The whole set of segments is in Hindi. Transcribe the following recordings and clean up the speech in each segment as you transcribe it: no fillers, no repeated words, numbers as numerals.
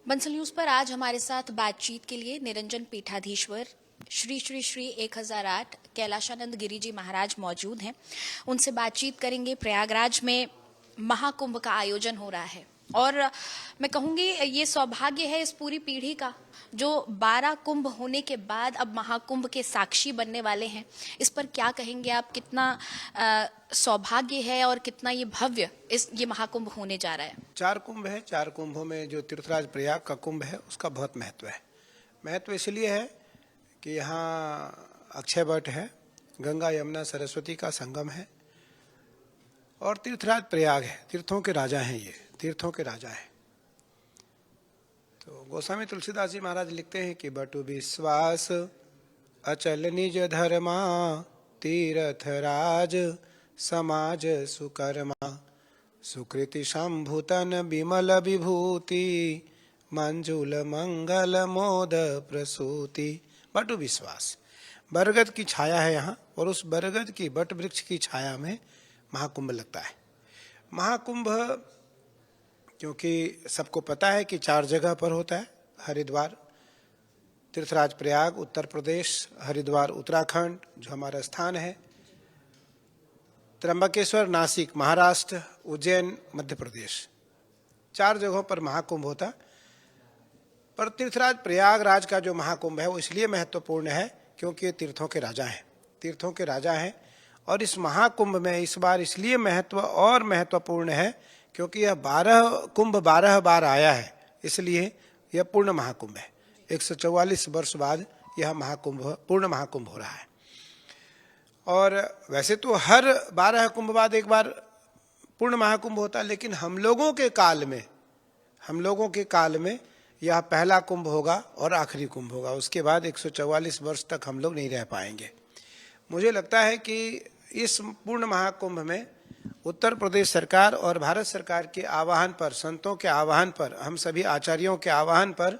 बंसल न्यूज पर आज हमारे साथ बातचीत के लिए निरंजन पीठाधीश्वर श्री श्री श्री 1008 कैलाशानंद गिरी जी महाराज मौजूद हैं। उनसे बातचीत करेंगे। प्रयागराज में महाकुंभ का आयोजन हो रहा है और मैं कहूंगी ये सौभाग्य है इस पूरी पीढ़ी का जो 12 कुंभ होने के बाद अब महाकुंभ के साक्षी बनने वाले हैं। इस पर क्या कहेंगे आप? कितना सौभाग्य है और कितना ये भव्य ये महाकुंभ होने जा रहा है। 4 कुंभ है। 4 कुंभों में जो तीर्थराज प्रयाग का कुंभ है उसका बहुत महत्व है। महत्व इसलिए है कि यहाँ अक्षय वट है, गंगा यमुना सरस्वती का संगम है और तीर्थराज प्रयाग है। तीर्थों के राजा हैं, ये तीर्थों के राजा हैं। तो गोस्वामी तुलसीदास जी महाराज लिखते हैं कि बटु विश्वास अचल निज धर्मा, तीर्थ राज समाज सुकर्मा, सुकृति शंभुतन विमल विभूति, मंजुल मंगल मोद प्रसूति। बटु विश्वास, बरगद की छाया है यहाँ और उस बरगद की बट वृक्ष की छाया में महाकुंभ लगता है। महाकुंभ क्योंकि सबको पता है कि 4 जगह पर होता है। हरिद्वार, तीर्थराज प्रयाग उत्तर प्रदेश, हरिद्वार उत्तराखंड जो हमारा स्थान है, त्र्यंबकेश्वर नासिक महाराष्ट्र, उज्जैन मध्य प्रदेश, 4 जगहों पर महाकुंभ होता। पर तीर्थराज प्रयागराज का जो महाकुंभ है वो इसलिए महत्वपूर्ण है क्योंकि ये तीर्थों के राजा हैं, तीर्थों के राजा हैं। और इस महाकुंभ में इस बार इसलिए महत्व और महत्वपूर्ण है क्योंकि यह 12 बार आया है, इसलिए यह पूर्ण महाकुंभ है। 144 वर्ष बाद यह महाकुंभ पूर्ण महाकुंभ हो रहा है। और वैसे तो हर 12 कुंभ बाद एक बार पूर्ण महाकुंभ होता है, लेकिन हम लोगों के काल में यह पहला कुंभ होगा और आखिरी कुंभ होगा। उसके बाद 144 वर्ष तक हम लोग नहीं रह पाएंगे। मुझे लगता है कि इस पूर्ण महाकुंभ में उत्तर प्रदेश सरकार और भारत सरकार के आह्वान पर, संतों के आह्वान पर, हम सभी आचार्यों के आह्वान पर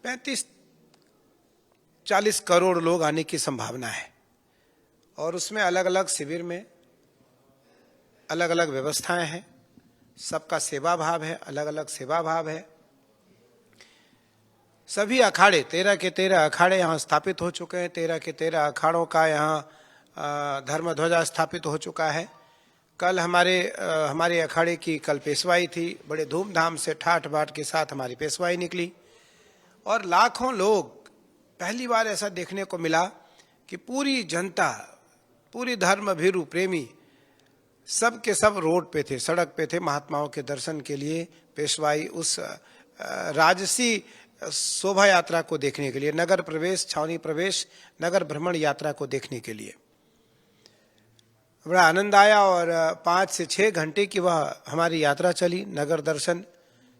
35-40 करोड़ लोग आने की संभावना है। और उसमें अलग अलग शिविर में अलग अलग व्यवस्थाएं हैं, सबका सेवा भाव है, अलग अलग सेवा भाव है। सभी अखाड़े 13 के 13 अखाड़े यहाँ स्थापित हो चुके हैं। 13 के 13 अखाड़ों का यहाँ धर्म ध्वजा स्थापित हो चुका है। कल हमारे अखाड़े की कल पेशवाई थी, बड़े धूमधाम से ठाठ बाट के साथ हमारी पेशवाई निकली और लाखों लोग, पहली बार ऐसा देखने को मिला कि पूरी जनता, पूरी धर्म भीरु प्रेमी सब के सब रोड पे थे, सड़क पे थे महात्माओं के दर्शन के लिए, पेशवाई उस राजसी शोभा यात्रा को देखने के लिए, नगर प्रवेश, छावनी प्रवेश, नगर भ्रमण यात्रा को देखने के लिए बड़ा आनंद आया। और 5 से 6 घंटे की वह हमारी यात्रा चली, नगर दर्शन,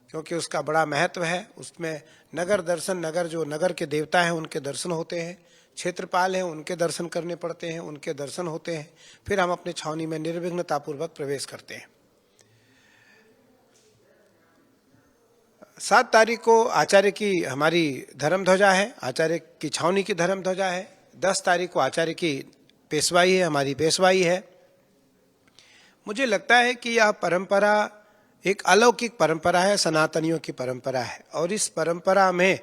क्योंकि उसका बड़ा महत्व है। उसमें नगर दर्शन, नगर के देवता हैं उनके दर्शन होते हैं, क्षेत्रपाल हैं उनके दर्शन करने पड़ते हैं, उनके दर्शन होते हैं। फिर हम अपने छावनी में निर्विघ्नतापूर्वक प्रवेश करते हैं। 7 तारीख को आचार्य की हमारी धर्म ध्वजा है, आचार्य की छावनी की धर्म ध्वजा है। 10 तारीख को आचार्य की पेशवाई है, हमारी पेशवाई है। मुझे लगता है कि यह परंपरा एक अलौकिक परंपरा है, सनातनियों की परंपरा है। और इस परंपरा में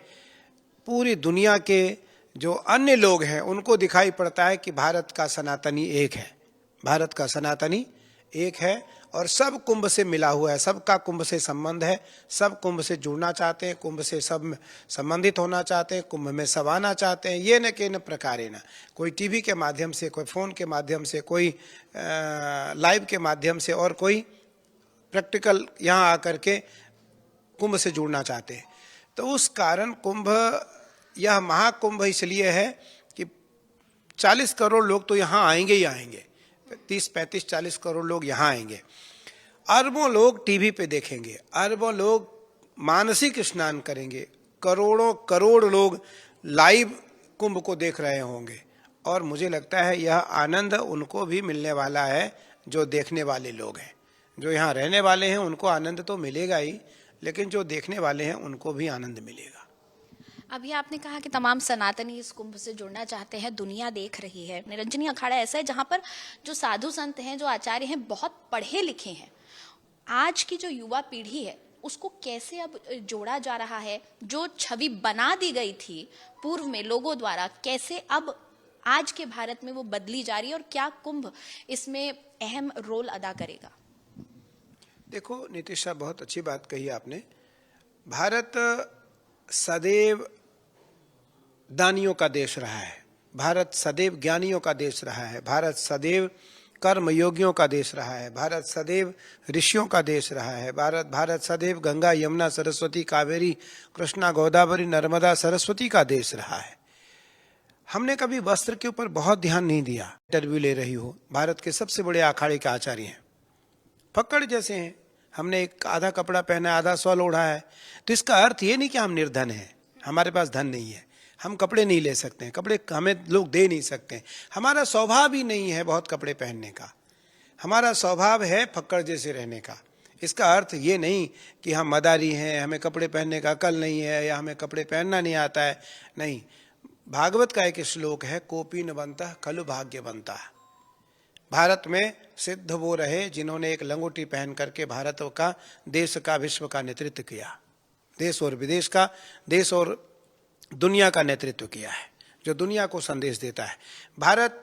पूरी दुनिया के जो अन्य लोग हैं उनको दिखाई पड़ता है कि भारत का सनातनी एक है, भारत का सनातनी एक है और सब कुंभ से मिला हुआ है, सबका कुंभ से संबंध है, सब कुंभ से जुड़ना चाहते हैं, कुंभ से सब संबंधित होना चाहते हैं, कुंभ में सब आना चाहते हैं। ये न के न प्रकारे न, कोई टीवी के माध्यम से, कोई फोन के माध्यम से, कोई लाइव के माध्यम से और कोई प्रैक्टिकल यहाँ आकर के कुंभ से जुड़ना चाहते हैं। तो उस कारण कुंभ, यह महाकुंभ इसलिए है कि 40 करोड़ लोग तो यहाँ आएंगे ही आएंगे, 30, 35, 40 करोड़ लोग यहाँ आएंगे। अरबों लोग टीवी पे देखेंगे, अरबों लोग मानसिक स्नान करेंगे, करोड़ों करोड़ लोग लाइव कुंभ को देख रहे होंगे। और मुझे लगता है यह आनंद उनको भी मिलने वाला है जो देखने वाले लोग हैं। जो यहाँ रहने वाले हैं उनको आनंद तो मिलेगा ही, लेकिन जो देखने वाले हैं उनको भी आनंद मिलेगा। अभी आपने कहा कि तमाम सनातनी इस कुंभ से जुड़ना चाहते हैं, दुनिया देख रही है। निरंजनी अखाड़ा ऐसा है जहां पर जो साधु संत हैं, जो आचार्य हैं, बहुत पढ़े लिखे हैं। आज की जो युवा पीढ़ी है उसको कैसे अब जोड़ा जा रहा है? जो छवि बना दी गई थी पूर्व में लोगों द्वारा, कैसे अब आज के भारत में वो बदली जा रही है और क्या कुंभ इसमें अहम रोल अदा करेगा? देखो नीतिशा, बहुत अच्छी बात कही आपने। भारत सदैव दानियों का देश रहा है, भारत सदैव ज्ञानियों का देश रहा है, भारत सदैव कर्मयोगियों का देश रहा है, भारत सदैव ऋषियों का देश रहा है, भारत सदैव गंगा यमुना सरस्वती कावेरी कृष्णा गोदावरी नर्मदा सरस्वती का देश रहा है। हमने कभी वस्त्र के ऊपर बहुत ध्यान नहीं दिया। इंटरव्यू ले रही हो, भारत के सबसे बड़े अखाड़े के आचार्य हैं, फक्कड़ जैसे हैं, हमने एक आधा कपड़ा पहना, आधा शॉल ओढ़ा है, तो इसका अर्थ ये नहीं कि हम निर्धन हैं, हमारे पास धन नहीं है, हम कपड़े नहीं ले सकते हैं, कपड़े हमें लोग दे नहीं सकते, हमारा स्वभाव ही नहीं है बहुत कपड़े पहनने का, हमारा स्वभाव है फक्कड़ जैसे रहने का। इसका अर्थ ये नहीं कि हम मदारी हैं, हमें कपड़े पहनने का अकल नहीं है या हमें कपड़े पहनना नहीं आता है, नहीं। भागवत का एक श्लोक है, कोपी न बनता खलु भाग्य बनता। भारत में सिद्ध वो रहे जिन्होंने एक लंगोटी पहन करके भारत का, देश का, विश्व का नेतृत्व किया, देश और विदेश का, देश और दुनिया का नेतृत्व किया है, जो दुनिया को संदेश देता है। भारत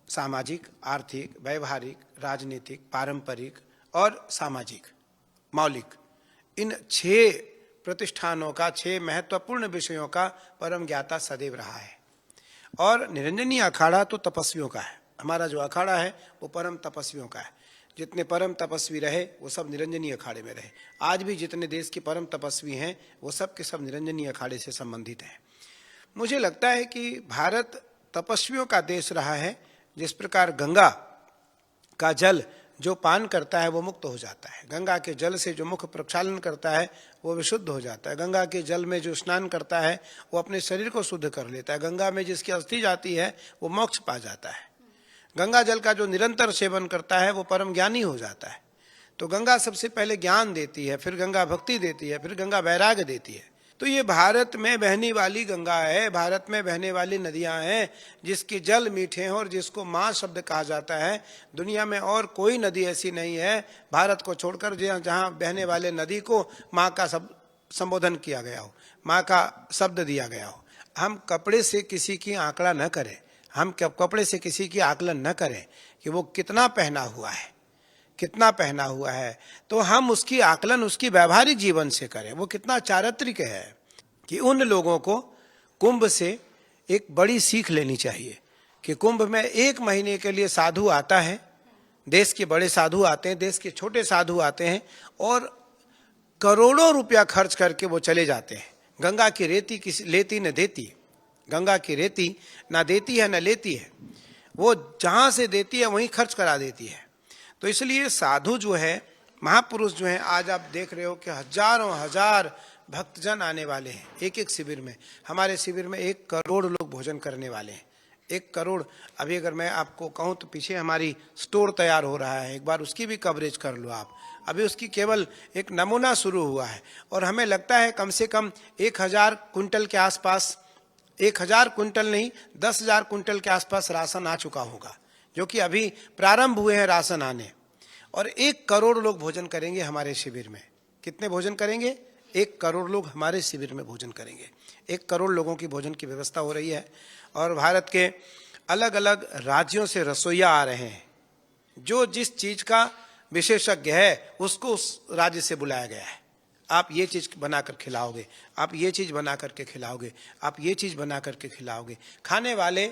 सामाजिक, आर्थिक, व्यवहारिक, राजनीतिक, पारंपरिक और सामाजिक, मौलिक, इन 6 प्रतिष्ठानों का, 6 महत्वपूर्ण विषयों का परम ज्ञाता सदैव रहा है। और निरंजनी अखाड़ा तो तपस्वियों का है, हमारा जो अखाड़ा है वो परम तपस्वियों का है। जितने परम तपस्वी रहे वो सब निरंजनी अखाड़े में रहे। आज भी जितने देश के परम तपस्वी हैं वो सब के सब निरंजनी अखाड़े से संबंधित हैं। मुझे लगता है कि भारत तपस्वियों का देश रहा है। जिस प्रकार गंगा का जल जो पान करता है वो मुक्त हो जाता है, गंगा के जल से जो मुख प्रक्षालन करता है वो विशुद्ध हो जाता है, गंगा के जल में जो स्नान करता है वो अपने शरीर को शुद्ध कर लेता है, गंगा में जिसकी अस्थि जाती है वो मोक्ष पा जाता है, गंगा जल का जो निरंतर सेवन करता है वो परम ज्ञानी हो जाता है। तो गंगा सबसे पहले ज्ञान देती है, फिर गंगा भक्ति देती है, फिर गंगा वैराग्य देती है। तो ये भारत में बहने वाली गंगा है, भारत में बहने वाली नदियां हैं जिसके जल मीठे हैं और जिसको माँ शब्द कहा जाता है। दुनिया में और कोई नदी ऐसी नहीं है भारत को छोड़कर जहाँ बहने वाले नदी को माँ का संबोधन किया गया हो, माँ का शब्द दिया गया हो। हम कपड़े से किसी की आंकड़ा न करें, हम कपड़े से किसी की आकलन न करें कि वो कितना पहना हुआ है, कितना पहना हुआ है, तो हम उसकी आकलन उसकी व्यवहारिक जीवन से करें, वो कितना चारित्रिक है। कि उन लोगों को कुंभ से एक बड़ी सीख लेनी चाहिए कि कुंभ में 1 महीने के लिए साधु आता है, देश के बड़े साधु आते हैं, देश के छोटे साधु आते हैं और करोड़ों रुपया खर्च करके वो चले जाते हैं। गंगा की रेती किसी लेती न देती, गंगा की रेती ना देती है न लेती है, वो जहाँ से देती है वहीं खर्च करा देती है। तो इसलिए साधु जो है, महापुरुष जो हैं, आज आप देख रहे हो कि हजारों हजार भक्तजन आने वाले हैं एक शिविर में। हमारे शिविर में 1 करोड़ लोग भोजन करने वाले हैं, 1 करोड़। अभी अगर मैं आपको कहूँ तो पीछे हमारी स्टोर तैयार हो रहा है, एक बार उसकी भी कवरेज कर लो आप। अभी उसकी केवल एक नमूना शुरू हुआ है और हमें लगता है कम से कम 1000 कुंटल के आसपास, 1000 कुंटल नहीं 10,000 कुंटल के आसपास राशन आ चुका होगा, जो कि अभी प्रारंभ हुए हैं राशन आने। और 1 करोड़ लोग भोजन करेंगे हमारे शिविर में। कितने भोजन करेंगे? 1 करोड़ लोग हमारे शिविर में भोजन करेंगे। 1 करोड़ लोगों की भोजन की व्यवस्था हो रही है और भारत के अलग अलग राज्यों से रसोइया आ रहे हैं। जो जिस चीज का विशेषज्ञ है उसको उस राज्य से बुलाया गया है। आप ये चीज बनाकर खिलाओगे, आप ये चीज बना करके खिलाओगे, आप ये चीज बना करके खिलाओगे। खाने वाले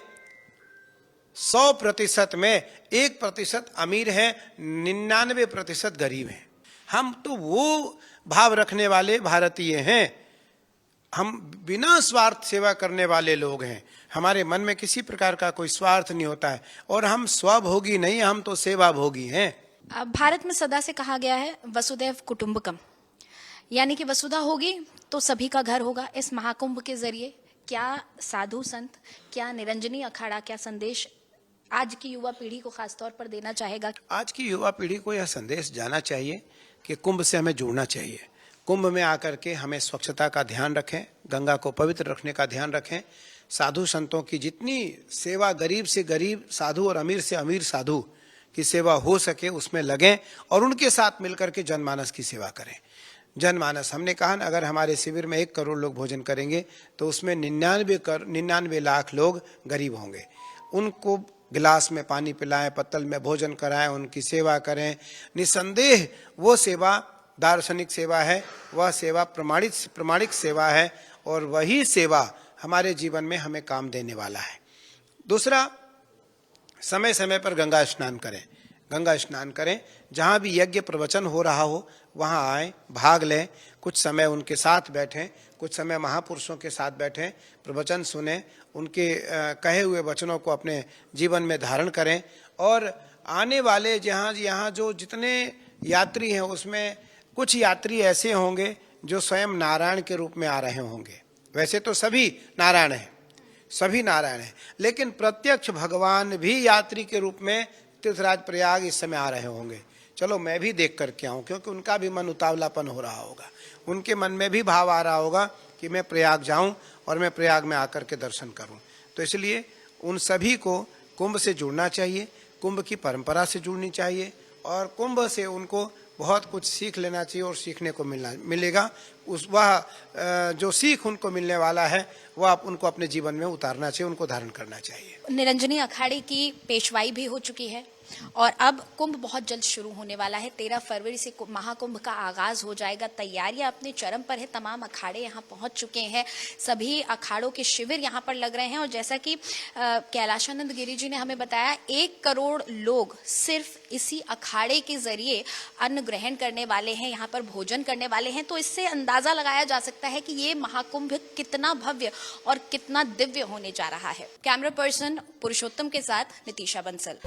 100% में 1% अमीर है, 99% गरीब है। हम तो वो भाव रखने वाले भारतीय हैं, हम बिना स्वार्थ सेवा करने वाले लोग हैं। हमारे मन में किसी प्रकार का कोई स्वार्थ नहीं होता है और हम स्वभोगी नहीं, हम तो सेवा भोगी हैं। भारत में सदा से कहा गया है वसुदैव कुटुंबकम, यानी कि वसुधा होगी तो सभी का घर होगा। इस महाकुंभ के जरिए क्या साधु संत, क्या निरंजनी अखाड़ा, क्या संदेश आज की युवा पीढ़ी को खासतौर पर देना चाहेगा? आज की युवा पीढ़ी को यह संदेश जाना चाहिए कि कुंभ से हमें जुड़ना चाहिए। कुंभ में आकर के हमें स्वच्छता का ध्यान रखें, गंगा को पवित्र रखने का ध्यान रखें, साधु संतों की जितनी सेवा, गरीब से गरीब साधु और अमीर से अमीर साधु की सेवा हो सके उसमें लगें और उनके साथ मिलकर के जनमानस की सेवा करें। जनमानस। हमने कहा ना, अगर हमारे शिविर में 1 करोड़ लोग भोजन करेंगे तो उसमें 99 लाख लोग गरीब होंगे। उनको गिलास में पानी पिलाएं, पत्तल में भोजन कराएं, उनकी सेवा करें। निसंदेह वो सेवा दार्शनिक सेवा है, वह सेवा प्रमाणिक सेवा है, और वही सेवा हमारे जीवन में हमें काम देने वाला है। दूसरा, समय समय पर गंगा स्नान करें। गंगा स्नान करें, जहाँ भी यज्ञ प्रवचन हो रहा हो वहाँ आए, भाग लें, कुछ समय उनके साथ बैठें, कुछ समय महापुरुषों के साथ बैठें, प्रवचन सुने, उनके कहे हुए वचनों को अपने जीवन में धारण करें। और आने वाले यहाँ जो जितने यात्री हैं उसमें कुछ यात्री ऐसे होंगे जो स्वयं नारायण के रूप में आ रहे होंगे। वैसे तो सभी नारायण हैं, लेकिन प्रत्यक्ष भगवान भी यात्री के रूप में तीर्थराज प्रयाग इस समय आ रहे होंगे। चलो मैं भी देख करके आऊं, क्योंकि उनका भी मन उतावलापन हो रहा होगा, उनके मन में भी भाव आ रहा होगा कि मैं प्रयाग जाऊं और मैं प्रयाग में आकर के दर्शन करूं। तो इसलिए उन सभी को कुंभ से जुड़ना चाहिए, कुंभ की परंपरा से जुड़नी चाहिए, और कुंभ से उनको बहुत कुछ सीख लेना चाहिए और सीखने को मिलेगा। वह जो सीख उनको मिलने वाला है वह उनको अपने जीवन में उतारना चाहिए, उनको धारण करना चाहिए। निरंजनी अखाड़े की पेशवाई भी हो चुकी है और अब कुंभ बहुत जल्द शुरू होने वाला है। 13 फरवरी से महाकुंभ का आगाज हो जाएगा। तैयारियां अपने चरम पर है, तमाम अखाड़े यहाँ पहुंच चुके हैं, सभी अखाड़ों के शिविर यहाँ पर लग रहे हैं। और जैसा कि कैलाशानंद गिरी जी ने हमें बताया, 1 करोड़ लोग सिर्फ इसी अखाड़े के जरिए अन्न ग्रहण करने वाले हैं, यहाँ पर भोजन करने वाले हैं। तो इससे अंदाजा लगाया जा सकता है कि ये महाकुंभ कितना भव्य और कितना दिव्य होने जा रहा है। कैमरा पर्सन पुरुषोत्तम के साथ नितिशा बंसल।